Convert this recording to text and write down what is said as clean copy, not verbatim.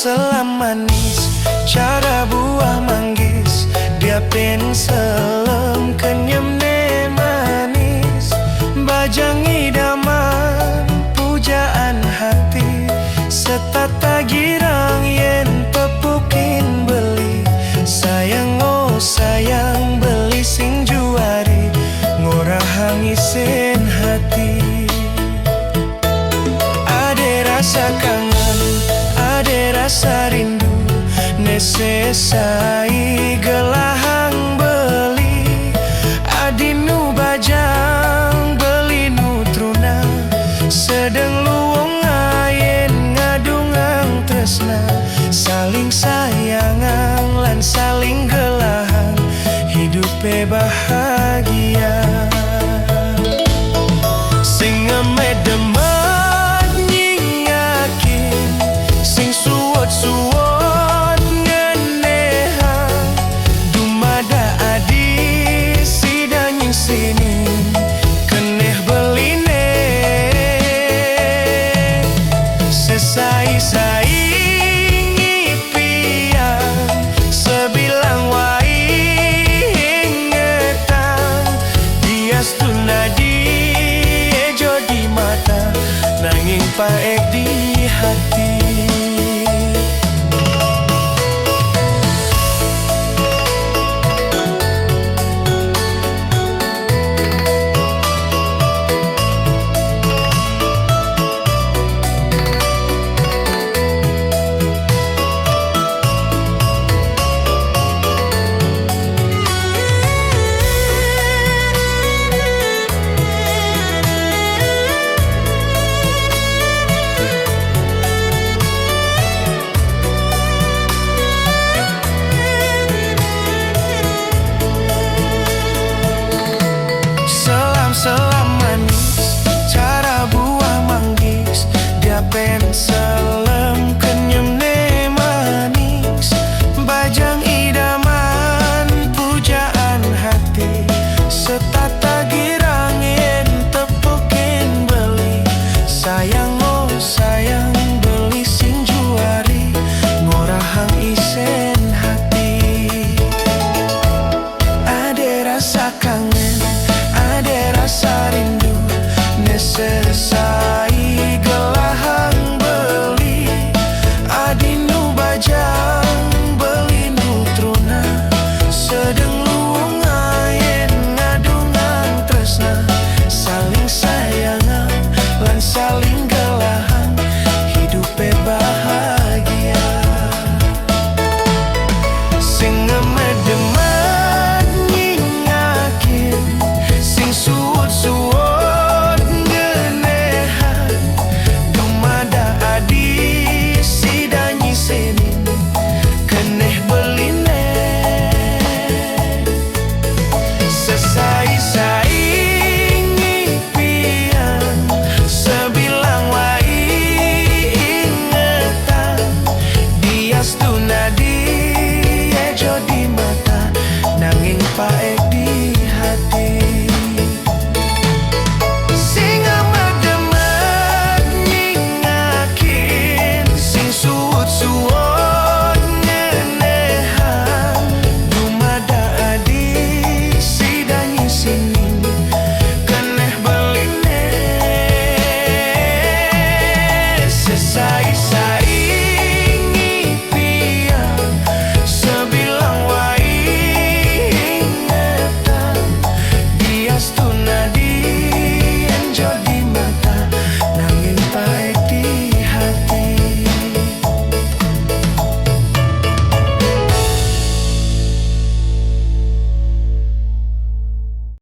selam manis, cara buah manggis, dia pen selam kenyam ne manis, bajang idaman pujaan hati, setata girang yen pepukin beli, sayang oh sayang beli sing juari, ngorahang isen hati. Ade rasa kangen, ade rasa rindu, nesesai gelahang beli, adinu bajang beli nutruna, sedeng luwung ayen ngadungang tresna, saling sayangang lan saling gelahang, hidupe bahagia. Sing ngemedemet nyingakin, sing suwot-suwot ngenehang, dumada adi sidanying sini keneh beline, sesai-sai ngipian, sebilang wai ingetan, dias tunadi ejo di mata, nanging paek di hati.